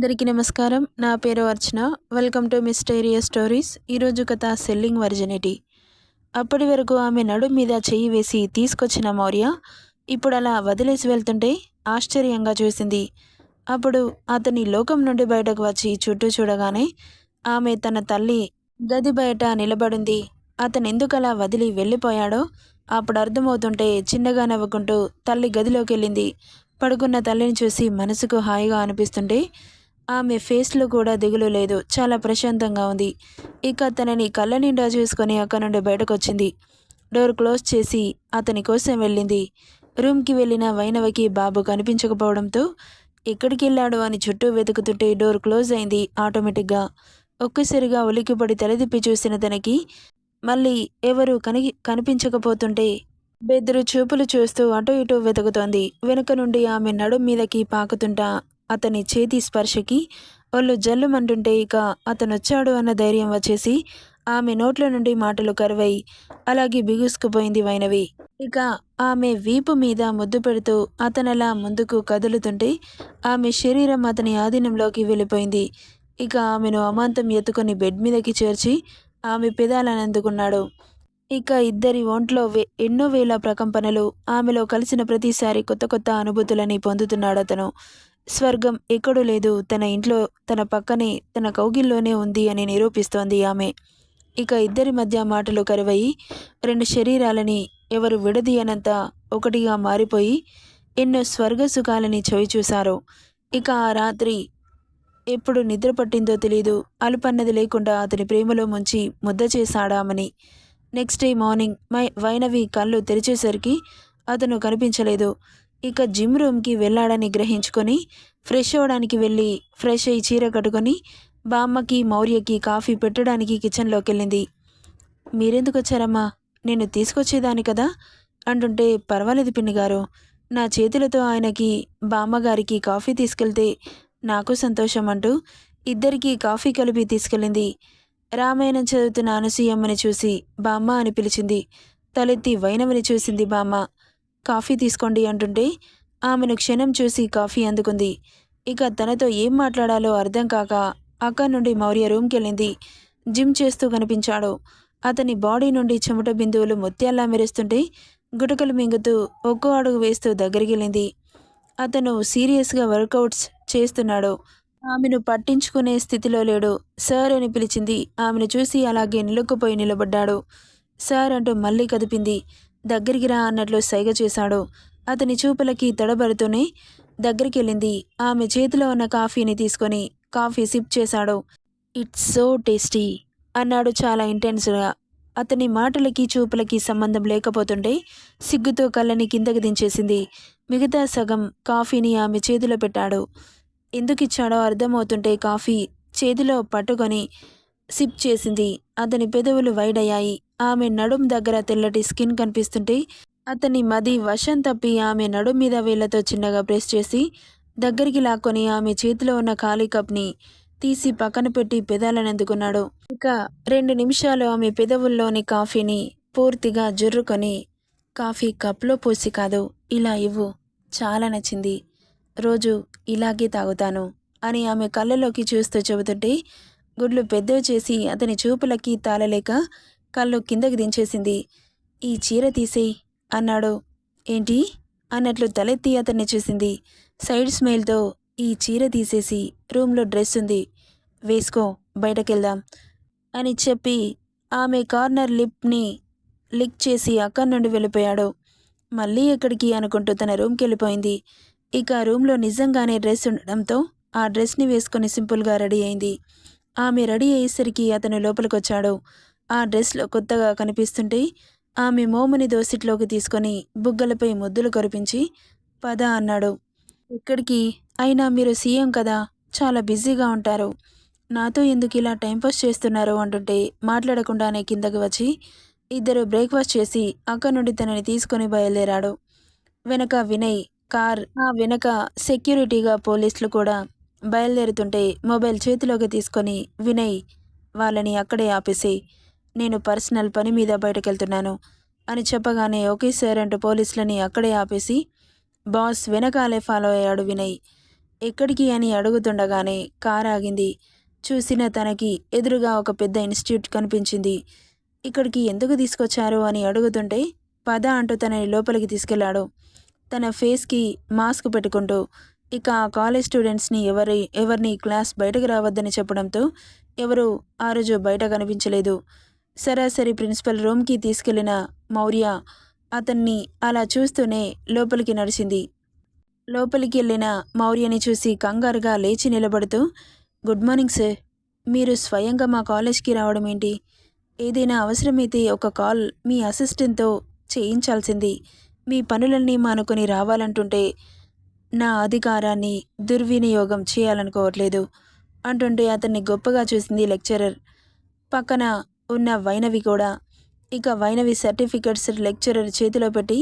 అందరికీ నమస్కారం. నా పేరు Archana. Welcome to mysterious stories. ఈరోజు కథ సెల్లింగ్ వర్జినిటీ. అప్పటి వరకు ఆమె నడుం మీద చెయ్యి వేసి తీసుకొచ్చిన మౌర్య ఇప్పుడు అలా వదిలేసి వెళ్తుంటే ఆశ్చర్యంగా చూసింది. అప్పుడు అతని లోకం నుండి బయటకు వచ్చి చుట్టూ చూడగానే ఆమె తన తల్లి గది బయట నిలబడింది. అతను ఎందుకలా వదిలి వెళ్ళిపోయాడో అప్పుడు అర్థమవుతుంటే చిన్నగా నవ్వుకుంటూ తల్లి గదిలోకి వెళ్ళింది. పడుకున్న తల్లిని చూసి మనసుకు హాయిగా అనిపిస్తుంటే ఆమె ఫేస్లో కూడా దిగులు లేదు. చాలా ప్రశాంతంగా ఉంది. ఇక తనని కళ్ళ నిండా చూసుకొని అక్కడి నుండి బయటకు వచ్చింది. డోర్ క్లోజ్ చేసి అతని కోసం వెళ్ళింది. రూమ్కి వెళ్ళిన వైనవకి బాబు కనిపించకపోవడంతో ఎక్కడికి వెళ్ళాడు అని చుట్టూ వెతుకుతుంటే డోర్ క్లోజ్ అయింది ఆటోమేటిక్గా. ఒక్కసారిగా ఉలిక్కిపడి తలదిప్పి చూసిన తనకి మళ్ళీ ఎవరు కనిపించకపోతుంటే బెదురు చూపులు చూస్తూ అటు ఇటు వెతుకుతోంది. వెనుక నుండి ఆమె నడుం మీదకి పాకుతుంటా అతని చేతి స్పర్శకి ఒళ్ళు జల్లుమంటుంటే ఇక అతనొచ్చాడు అన్న ధైర్యం వచ్చేసి ఆమె నోట్ల నుండి మాటలు కరువై అలాగే బిగుసుకుపోయింది వైనవి. ఇక ఆమె వీపు మీద ముద్దు పెడుతూ అతనలా ముందుకు కదులుతుంటే ఆమె శరీరం అతని ఆధీనంలోకి వెళ్ళిపోయింది. ఇక ఆమెను అమాంతం ఎత్తుకొని బెడ్ మీదకి చేర్చి ఆమె పెదాలను అందుకున్నాడు. ఇక ఇద్దరి ఒంట్లో ఎన్నో వేల ప్రకంపనలు. ఆమెలో కలిసిన ప్రతిసారి కొత్త కొత్త అనుభూతులని పొందుతున్నాడతను. స్వర్గం ఎక్కడూ లేదు, తన ఇంట్లో, తన పక్కనే, తన కౌగిల్లోనే ఉంది అని నిరూపిస్తోంది ఆమె. ఇక ఇద్దరి మధ్య మాటలు కరువయి రెండు శరీరాలని ఎవరు విడదీయనంత ఒకటిగా మారిపోయి ఎన్నో స్వర్గ సుఖాలని చవిచూశారు. ఇక ఆ రాత్రి ఎప్పుడు నిద్ర పట్టిందో తెలీదు. అలుపన్నది లేకుండా అతని ప్రేమలో ముంచి ముద్ద చేశాడామని. నెక్స్ట్ డే మార్నింగ్ వైనవి కళ్ళు తెరిచేసరికి అతను కనిపించలేదు. ఇక జిమ్ రూమ్కి వెళ్ళాడని గ్రహించుకొని ఫ్రెష్ అవ్వడానికి వెళ్ళి ఫ్రెష్ అయ్యి చీర కట్టుకొని బామ్మకి మౌర్యకి కాఫీ పెట్టడానికి కిచెన్లోకి వెళ్ళింది. మీరెందుకు వచ్చారమ్మా? నేను తీసుకొచ్చేదాన్ని కదా అంటుంటే పర్వాలేదు పిన్ని గారు, నా చేతులతో ఆయనకి బామ్మగారికి కాఫీ తీసుకెళ్తే నాకు సంతోషం అంటూ ఇద్దరికీ కాఫీ కలిపి తీసుకెళ్ళింది. రామాయణం చదువుతున్న అనసూయమ్మని చూసి బామ్మ అని పిలిచింది. తలెత్తి వైనవిని చూసింది బామ్మ. కాఫీ తీసుకోండి అంటుంటే ఆమెను క్షణం చూసి కాఫీ అందుకుంది. ఇక తనతో ఏం మాట్లాడాలో అర్థం కాక అక్కడి నుండి మౌర్య రూమ్కి వెళ్ళింది. జిమ్ చేస్తూ కనిపించాడు. అతని బాడీ నుండి చెమట బిందువులు ముత్యాల్లా మెరుస్తుంటే గుటకలు మింగుతూ ఒక్కో అడుగు వేస్తూ దగ్గరికి వెళ్ళింది. అతను సీరియస్గా వర్కౌట్స్ చేస్తున్నాడు. ఆమెను పట్టించుకునే స్థితిలో లేడు. సార్ అని పిలిచింది. ఆమెను చూసి అలాగే నిలుక్కుపోయి నిలబడ్డాడు. సార్ అంటూ మళ్ళీ కదిపింది. దగ్గరికి రా అన్నట్లు సైగ చేశాడు. అతని చూపులకి తడబడుతూనే దగ్గరికి వెళ్ళింది. ఆమె చేతిలో ఉన్న కాఫీని తీసుకొని కాఫీ సిప్ చేశాడు. ఇట్స్ సో టేస్టీ అన్నాడు చాలా ఇంటెన్స్గా. అతని మాటలకి చూపులకి సంబంధం లేకపోతుంటే సిగ్గుతో కళ్ళని కిందకి దించేసింది. మిగతా సగం కాఫీని ఆమె చేతిలో పెట్టాడు. ఎందుకిచ్చాడో అర్థమవుతుంటే కాఫీ చేతిలో పట్టుకొని సిప్ చేసింది. అతని పెదవులు వైడ్ అయ్యాయి. ఆమె నడుం దగ్గర తెల్లటి స్కిన్ కనిపిస్తుంటే అతని మది వశం తప్పి ఆమె నడుం మీద వేళ్లతో చిన్నగా ప్రెస్ చేసి దగ్గరికి లాక్కొని ఆమె చేతిలో ఉన్న ఖాళీ కప్ని తీసి పక్కన పెట్టి పెదాలను అందుకున్నాడు. ఇక 2 నిమిషాలు ఆమె పెదవుల్లోని కాఫీని పూర్తిగా జుర్రుకొని కాఫీ కప్లో పోసి కాదు, ఇలా ఇవ్వు, చాలా నచ్చింది, రోజు ఇలాగే తాగుతాను అని ఆమె కళ్ళలోకి చూస్తూ చెబుతుంటే గుడ్లు పెద్దవి చేసి అతని చూపులకి తాళలేక కళ్ళు కిందకి దించేసింది. ఈ చీర తీసేయి అన్నాడు. ఏంటి అన్నట్లు తలెత్తి అతన్ని చూసింది. సైడ్ స్మైల్తో ఈ చీర తీసేసి రూమ్లో డ్రెస్ ఉంది, వేసుకో, బయటకెళ్దాం అని చెప్పి ఆమె కార్నర్ లిప్ని లిక్ చేసి అక్కడి నుండి వెళ్ళిపోయాడు. మళ్ళీ ఎక్కడికి అనుకుంటూ తన రూమ్కి వెళ్ళిపోయింది. ఇక రూమ్లో నిజంగానే డ్రెస్ ఉండడంతో ఆ డ్రెస్ని వేసుకొని సింపుల్గా రెడీ అయింది. ఆమె రెడీ అయ్యేసరికి అతను లోపలికొచ్చాడు. ఆ డ్రెస్లో కొత్తగా కనిపిస్తుంటే ఆమె మోముని దోసిట్లోకి తీసుకొని బుగ్గలపై ముద్దులు కరిపించి పద అన్నాడు. ఎక్కడికి? అయినా మీరు సీఎం కదా, చాలా బిజీగా ఉంటారు, నాతో ఎందుకు ఇలా టైంపాస్ చేస్తున్నారు అంటుంటే మాట్లాడకుండానే కిందకి వచ్చి ఇద్దరు బ్రేక్ఫాస్ట్ చేసి అక్కడి నుండి తనని తీసుకొని బయలుదేరాడు. వెనక వినయ్ కార్, ఆ వెనక సెక్యూరిటీగా పోలీసులు కూడా బయలుదేరుతుంటే మొబైల్ చేతిలోకి తీసుకొని వినయ్ వాళ్ళని అక్కడే ఆపేసి నేను పర్సనల్ పని మీద బయటకెళ్తున్నాను అని చెప్పగానే ఓకే సార్ అంటూ పోలీసులని అక్కడే ఆపేసి బాస్ వెనకాలే ఫాలో అయ్యాడు వినయ్. ఎక్కడికి అని అడుగుతుండగానే కార్ ఆగింది. చూసిన తనకి ఎదురుగా ఒక పెద్ద ఇన్స్టిట్యూట్ కనిపించింది. ఇక్కడికి ఎందుకు తీసుకొచ్చారు అని అడుగుతుంటే పద అంటూ తనని లోపలికి తీసుకెళ్లాడు. తన ఫేస్కి మాస్క్ పెట్టుకుంటూ ఇక ఆ కాలేజ్ స్టూడెంట్స్ని ఎవరిని క్లాస్ బయటకు రావద్దని చెప్పడంతో ఎవరు ఆ రోజు బయట కనిపించలేదు. సరాసరి ప్రిన్సిపల్ రూమ్కి తీసుకెళ్లిన మౌర్య అతన్ని అలా చూస్తూనే లోపలికి నడిచింది. లోపలికి వెళ్ళిన మౌర్యని చూసి కంగారుగా లేచి నిలబడుతూ, గుడ్ మార్నింగ్ సార్. మీరు స్వయంగా మా కాలేజ్కి రావడం ఏంటి? ఏదైనా అవసరమైతే ఒక కాల్ మీ అసిస్టెంట్తో చేయించాల్సింది. మీ పనులన్నీ మానుకొని రావాలంటుంటే నా అధికారాన్ని దుర్వినియోగం చేయాలనుకోవట్లేదు అంటుంటే అతన్ని గొప్పగా చూసింది లెక్చరర్. పక్కన ఉన్న వైనవి కూడా. ఇక వైనవి సర్టిఫికెట్స్ లెక్చరర్ చేతిలో పెట్టి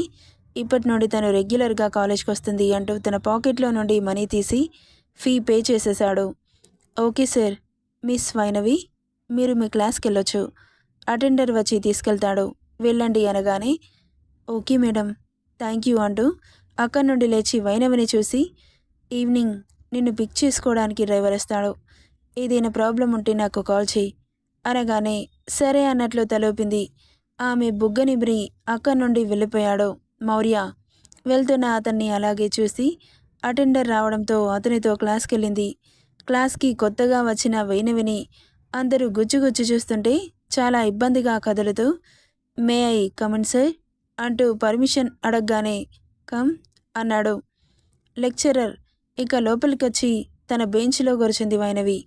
ఇప్పటి నుండి తను రెగ్యులర్గా కాలేజ్కి వస్తుంది అంటూ తన పాకెట్లో నుండి మనీ తీసి ఫీ పే చేసేశాడు. Okay sir. మిస్ వైనవి, మీరు మీ క్లాస్కి వెళ్ళొచ్చు. అటెండర్ వచ్చి తీసుకెళ్తాడు, వెళ్ళండి అనగానే ఓకే మేడం, థ్యాంక్ యూ అంటూ అక్కడి నుండి లేచి వైనవిని చూసి ఈవినింగ్ నిన్ను పిక్ చేసుకోవడానికి డ్రైవర్ వస్తాడు. ఏదైనా ప్రాబ్లం ఉంటే నాకు కాల్ చేయి అనగానే సరే అన్నట్లు తలూపింది. ఆమె బుగ్గనిబ్రి అక్కడి నుండి వెళ్ళిపోయాడు మౌర్య. వెళ్తున్న అతన్ని అలాగే చూసి అటెండర్ రావడంతో అతనితో క్లాస్కి వెళ్ళింది. క్లాస్కి కొత్తగా వచ్చిన వైనవిని అందరూ గుచ్చుగుచ్చి చూస్తుంటే చాలా ఇబ్బందిగా కదులుతూ మే ఐ కమన్ సార్ అంటూ పర్మిషన్ అడగగానే కమ్ అన్నాడు. లెక్చరర్ ఇక లోపలికొచ్చి తన బెంచ్లో కూర్చుంది వైనవి.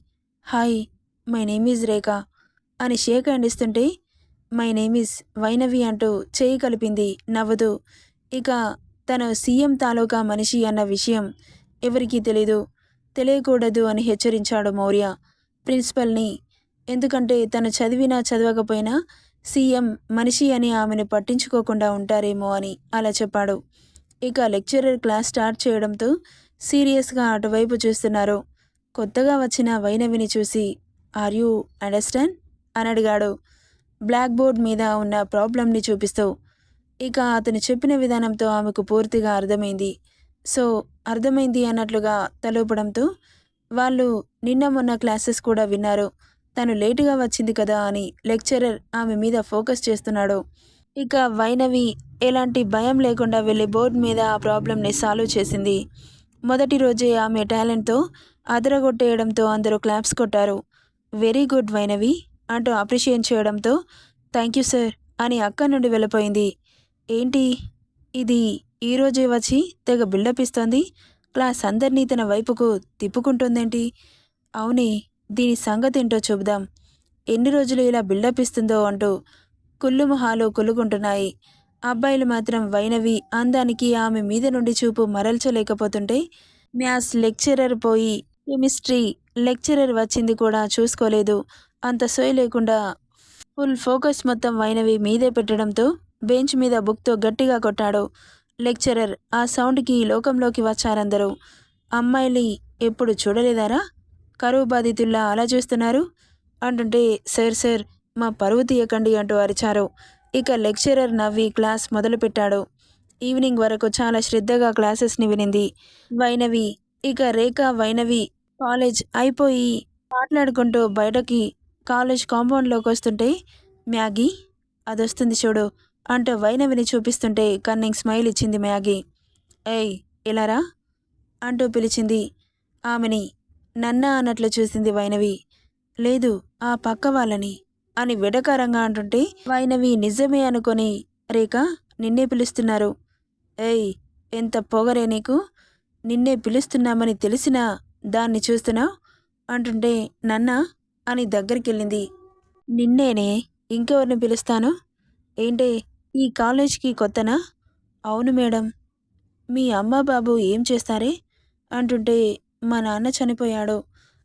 హాయ్, మై నేమ్ ఈజ్ రేఖ అని షేక్ హ్యాండ్ ఇస్తుంటే మై నేమ్ ఈజ్ వైనవి అంటూ చేయి కలిపింది నవ్వుతూ. ఇక తను సీఎం తాలూకా మనిషి అన్న విషయం ఎవరికీ తెలియకూడదు అని హెచ్చరించాడు మౌర్య ప్రిన్సిపల్ని. ఎందుకంటే తను చదివినా చదవకపోయినా సీఎం మనిషి అని ఆమెను పట్టించుకోకుండా ఉంటారేమో అని అలా చెప్పాడు. ఇక లెక్చరర్ క్లాస్ స్టార్ట్ చేయడంతో సీరియస్గా అటువైపు చూస్తున్నారు. కొత్తగా వచ్చిన వైనవిని చూసి ఆర్ యూ అండర్స్టాండ్ అని అడిగాడు బ్లాక్ బోర్డ్ మీద ఉన్న ప్రాబ్లంని చూపిస్తూ. ఇక అతను చెప్పిన విధానంతో ఆమెకు పూర్తిగా అర్థమైంది. సో అర్థమైంది అన్నట్లుగా తలూపడంతో వాళ్ళు నిన్న మొన్న క్లాసెస్ కూడా విన్నారు. తను లేటుగా వచ్చింది కదా అని లెక్చరర్ ఆమె మీద ఫోకస్ చేస్తున్నాడు. ఇక వైనవి ఎలాంటి భయం లేకుండా వెళ్ళి బోర్డు మీద ఆ ప్రాబ్లంని సాల్వ్ చేసింది. మొదటి రోజే ఆమె టాలెంట్తో అదరగొట్టేయడంతో అందరూ క్లాప్స్ కొట్టారు. వెరీ గుడ్ వైనవి అంటూ అప్రిషియేట్ చేయడంతో థ్యాంక్ యూ సార్ అని అక్కడి నుండి వెళ్ళిపోయింది. ఏంటి ఇది ఈరోజే వచ్చి తెగ బిల్డప్ ఇస్తోంది, క్లాస్ అందరినీ తన వైపుకు తిప్పుకుంటుందేంటి? అవునే, దీని సంగతి ఏంటో చూద్దాం, ఎన్ని రోజులు ఇలా బిల్డప్ ఇస్తుందో అంటూ కుళ్ళు మొహాలు కుళ్ళుకుంటున్నాయి. అబ్బాయిలు మాత్రం వైనవి అందానికి ఆమె మీద నుండి చూపు మరల్చలేకపోతుంటే మ్యాథ్స్ లెక్చరర్ పోయి కెమిస్ట్రీ లెక్చరర్ వచ్చింది కూడా చూసుకోలేదు. అంత సోయి లేకుండా ఫుల్ ఫోకస్ మొత్తం వైనవి మీదే పెట్టడంతో బెంచ్ మీద బుక్తో గట్టిగా కొట్టాడు లెక్చరర్. ఆ సౌండ్కి లోకంలోకి వచ్చారందరూ. అమ్మాయిని ఎప్పుడు చూడలేదారా, కరువు బాధితుల్లా అలా చూస్తున్నారు అంటుంటే సార్ సార్ మా పరువు తీయకండి అంటూ అరిచారు. ఇక లెక్చరర్ నవ్వి క్లాస్ మొదలుపెట్టాడు. ఈవినింగ్ వరకు చాలా శ్రద్ధగా క్లాసెస్ని వినింది వైనవి. ఇక రేఖ వైనవి కాలేజ్ అయిపోయి మాట్లాడుకుంటూ బయటకి కాలేజ్ కాంపౌండ్లోకి వస్తుంటే మ్యాగీ అదొస్తుంది చూడు అంటూ వైనవిని చూపిస్తుంటే కన్నింగ్ స్మైల్ ఇచ్చింది మ్యాగీ. ఏయ్ ఇలారా అంటూ పిలిచింది ఆమెని. నన్నా అన్నట్లు చూసింది వైనవి. లేదు, ఆ పక్క వాళ్ళని అని వెటకారంగా అంటుంటే వైనవి నిజమే అనుకొని రేఖ నిన్నే పిలుస్తున్నారు. ఏయ్ ఎంత పొగరే నీకు, నిన్నే పిలుస్తున్నామని తెలిసినా దాన్ని చూస్తున్నావు అంటుంటే నన్నా అని దగ్గరికెళ్ళింది. నిన్నేనే, ఇంకెవరిని పిలుస్తాను? ఏంటే ఈ కాలేజ్కి కొత్తనా? అవును మేడం. మీ అమ్మ బాబు ఏం చేస్తారే అంటుంటే మా నాన్న చనిపోయాడు,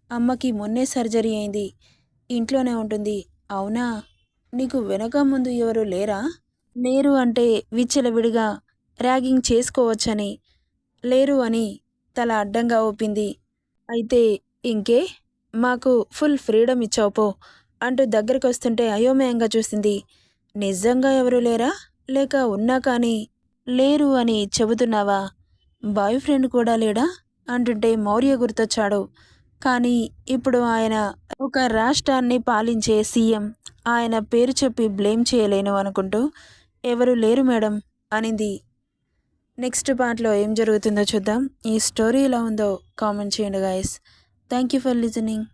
అమ్మకి మొన్నే సర్జరీ అయింది, ఇంట్లోనే ఉంటుంది. అవునా, నీకు వెనక ముందు ఎవరు లేరా? లేరు అంటే విచ్చలవిడిగా ర్యాగింగ్ చేసుకోవచ్చని, లేరు అని తల అడ్డంగా ఊపింది. అయితే ఇంకే, మాకు ఫుల్ ఫ్రీడమ్ ఇచ్చావు పో అంటూ దగ్గరికి వస్తుంటే అయోమయంగా చూసింది. నిజంగా ఎవరు లేరా, లేక ఉన్నా కానీ లేరు అని చెబుతున్నావా? బాయ్ ఫ్రెండ్ కూడా లేడా అంటుంటే మౌర్య గుర్తొచ్చాడు. కానీ ఇప్పుడు ఆయన ఒక రాష్ట్రాన్ని పాలించే సీఎం. ఆయన పేరు చెప్పి బ్లేమ్ చేయలేను అనుకుంటూ ఎవరు లేరు మేడం అనింది. నెక్స్ట్ పార్ట్లో ఏం జరుగుతుందో చూద్దాం. ఈ స్టోరీ ఎలా ఉందో కామెంట్ చేయండి guys. Thank you for listening.